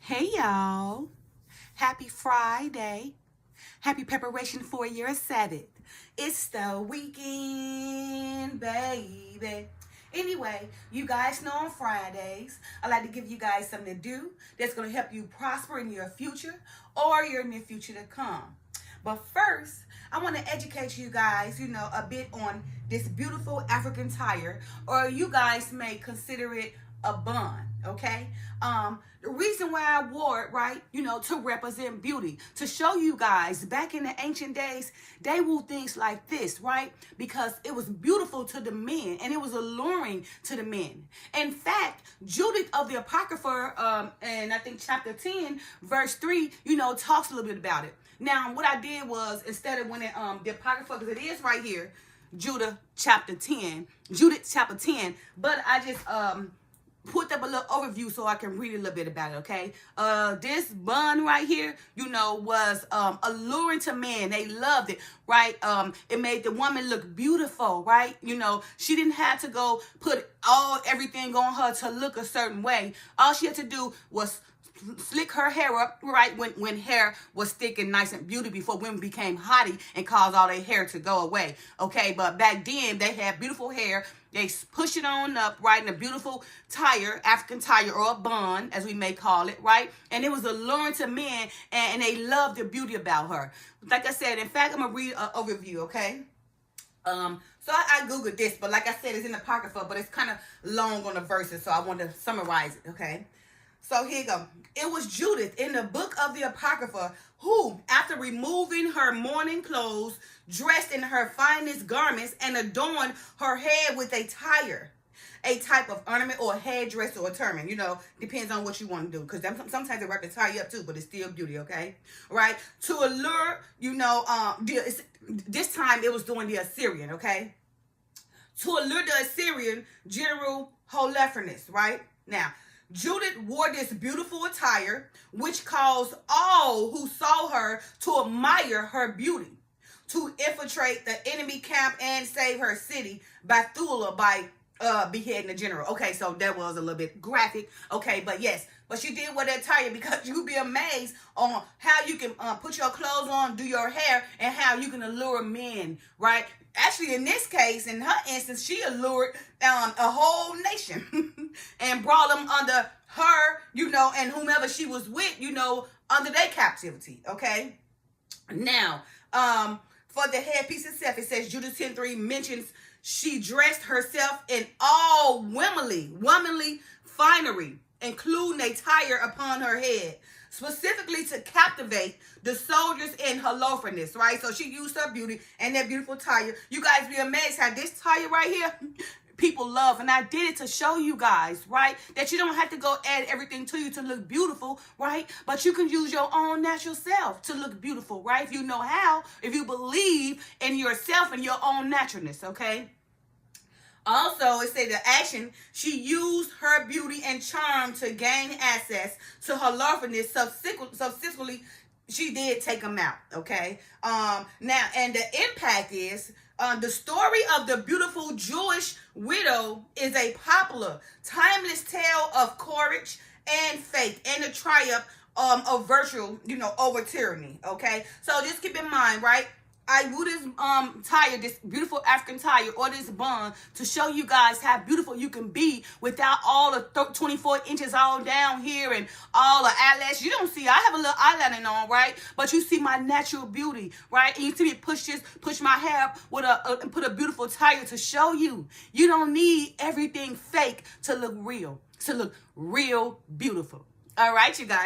Hey y'all, happy Friday. Happy preparation for your Sabbath. It's the weekend, baby. Anyway, you guys know on Fridays, I like to give you guys something to do that's going to help you prosper in your future or your near future to come. But first, I want to educate you guys, a bit on this beautiful African tire, or you guys may consider it a bun, okay? The reason why I wore it, right, to represent beauty, to show you guys back in the ancient days, they wore things like this, right? Because it was beautiful to the men and it was alluring to the men. In fact, Judith of the Apocrypha, and I think chapter 10, verse 3, talks a little bit about it. Now, what I did was, instead of when it, the Apocrypha, because it is right here, Judith chapter 10, but I just, put up a little overview so I can read a little bit about it, okay? This bun right here, was alluring to men. They loved it, right? It made the woman look beautiful, right? She didn't have to go put everything on her to look a certain way. All she had to do was slick her hair up, right, when hair was thick and nice and beauty before women became haughty and caused all their hair to go away, okay? But back then, they had beautiful hair. They push it on up, right, in a beautiful tire, African tire, or a bun, as we may call it, right? And it was alluring to men, and they loved the beauty about her. Like I said, in fact, I'm going to read an overview, okay? So I Googled this, but like I said, it's in the Apocrypha, but it's kind of long on the verses, so I want to summarize it, okay? So here you go. It was Judith in the book of the Apocrypha who, after removing her mourning clothes, dressed in her finest garments, and adorned her head with a tire, a type of ornament or a headdress or a turban. Depends on what you want to do. Because sometimes they wrap the tire up too, but it's still beauty, okay? Right? To allure, this time it was doing the Assyrian, okay? To allure the Assyrian general Holofernes, right? Now, Judith wore this beautiful attire, which caused all who saw her to admire her beauty, to infiltrate the enemy camp and save her city, Bethula, by beheading the general. Okay, so that was a little bit graphic. Okay, but yes, but she did wear that attire because you'd be amazed on how you can put your clothes on, do your hair, and how you can allure men, right? Actually, in this case, in her instance, she allured a whole nation and brought them under her, and whomever she was with, under their captivity, okay? Now, for the headpiece itself, it says Judith 10:3 mentions she dressed herself in all womanly finery, including a tire upon her head, specifically to captivate the soldiers in Holofernes, right? So she used her beauty and that beautiful tire. You guys be amazed how this tire right here, people love. And I did it to show you guys, right, that you don't have to go add everything to you to look beautiful, right? But you can use your own natural self to look beautiful, right? If you know how, if you believe in yourself and your own naturalness, okay? Also, it said the action, she used her beauty and charm to gain access to Holofernes. Subsequently, she did take him out, okay? Now, and the impact is, the story of the beautiful Jewish widow is a popular, timeless tale of courage and faith and the triumph of virtue, over tyranny, okay? So just keep in mind, right? I wore this tire, this beautiful African tire, or this bun, to show you guys how beautiful you can be without all the 24 inches all down here and all the eyelashes. You don't see, I have a little eyeliner on, right? But you see my natural beauty, right? And you see me push my hair up with and put a beautiful tire to show you. You don't need everything fake to look real, to look real beautiful. All right, you guys.